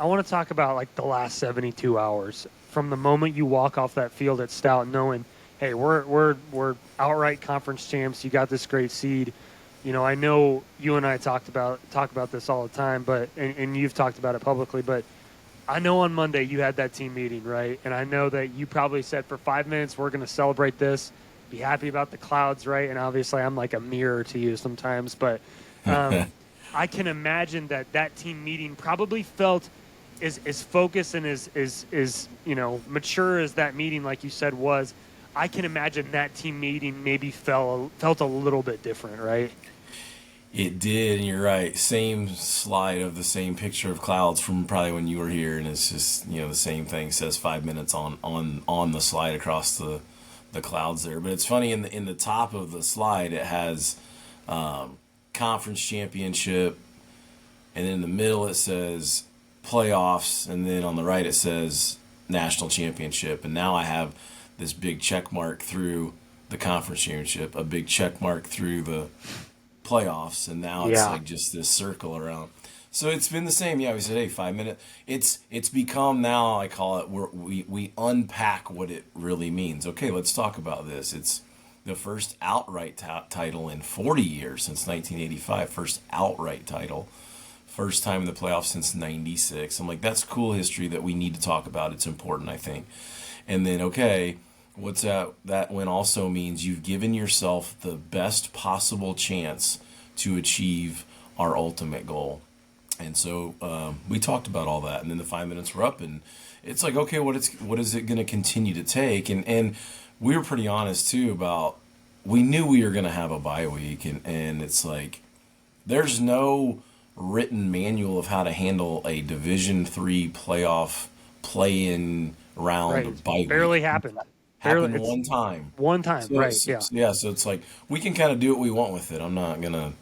I want to talk about like the last 72 hours from the moment you walk off that field at Stout, knowing, hey, we're outright conference champs. You got this great seed. You know, I know you and I talk about this all the time, but and you've talked about it publicly, but I know on Monday you had that team meeting, right? And I know that you probably said for 5 minutes we're going to celebrate this, be happy about the clouds, right? And obviously I'm like a mirror to you sometimes, but I can imagine that that team meeting probably felt as focused and as you know mature as that meeting, like you said, was. I can imagine that team meeting maybe felt a little bit different, right? It did, and you're right. Same slide of the same picture of clouds from probably when you were here, and it's just the same thing. It says 5 minutes on the slide across the clouds there. But it's funny in the top of the slide it has conference championship, and then in the middle it says playoffs, and then on the right it says national championship. And now I have this big check mark through the conference championship, a big check mark through the playoffs, and now it's Yeah. like just this circle around. So it's been the same. Yeah, we said, hey, 5 minutes. It's become now. I call it we unpack what it really means. Okay, let's talk about this. It's the first outright title in 40 years since 1985. First outright title. First time in the playoffs since '96. I'm like, that's cool history that we need to talk about. It's important, I think. And then, okay, what's that? That win also means you've given yourself the best possible chance to achieve our ultimate goal. And so we talked about all that, and then the 5 minutes were up, and it's like, okay, what is it going to continue to take? And we were pretty honest too about we knew we were going to have a bye week, and it's like there's no written manual of how to handle a Division III playoff play-in round Right. of bye Barely week. happened. Barely. Happened It's one time. one time. So, Right. so, Yeah. so yeah, so it's like we can kind of do what we want with it. I'm not gonna.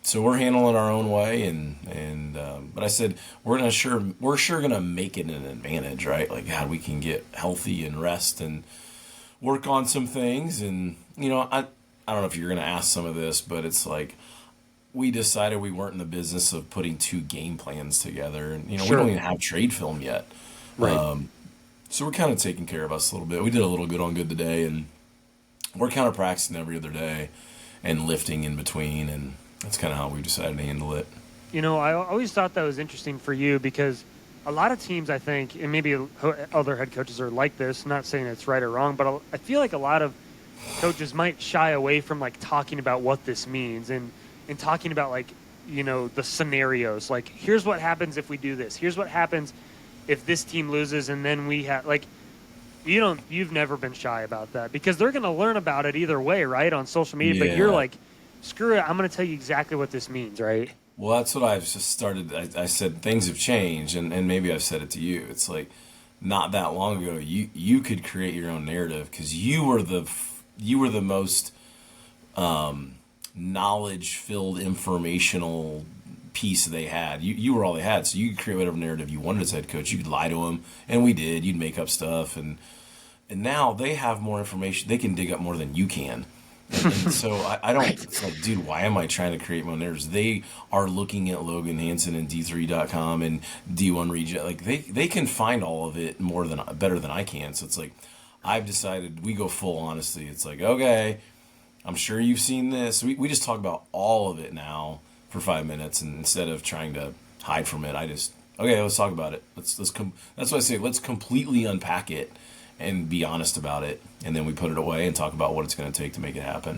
So we're handling our own way, and but I said we're sure gonna make it an advantage, right? Like God, we can get healthy and rest and work on some things, and I don't know if you're gonna ask some of this, but it's like we decided we weren't in the business of putting two game plans together, and we don't Sure. even have trade film yet. Right. So we're kind of taking care of us a little bit. We did a little good on good today, and we're kind of practicing every other day and lifting in between, and that's kind of how we decided to handle it. You know, I always thought that was interesting for you because a lot of teams, I think, and maybe other head coaches are like this, not saying it's right or wrong, but I feel like a lot of coaches might shy away from like talking about what this means and talking about like, the scenarios. Like, here's what happens if we do this. Here's what happens if this team loses and then we have like you've never been shy about that because they're going to learn about it either way, right? On social media, but you're Yeah. like, screw it, I'm going to tell you exactly what this means, right? Well, that's what I've just started. I said things have changed, and maybe I've said it to you. It's like not that long ago, you could create your own narrative because you were the most knowledge filled informational piece they had. You were all they had, so you could create whatever narrative you wanted as head coach. You could lie to them, and we did. You'd make up stuff, and now they have more information. They can dig up more than you can. And so I don't. Right. It's like, dude, why am I trying to create my narratives? They are looking at Logan Hansen and D3.com and D1 Reject. Like they can find all of it better than I can. So it's like I've decided we go full honesty. It's like, okay, I'm sure you've seen this. We just talk about all of it now for 5 minutes, and instead of trying to hide from it, I just okay, let's talk about it. That's what I say. Let's completely unpack it and be honest about it, and then we put it away and talk about what it's going to take to make it happen.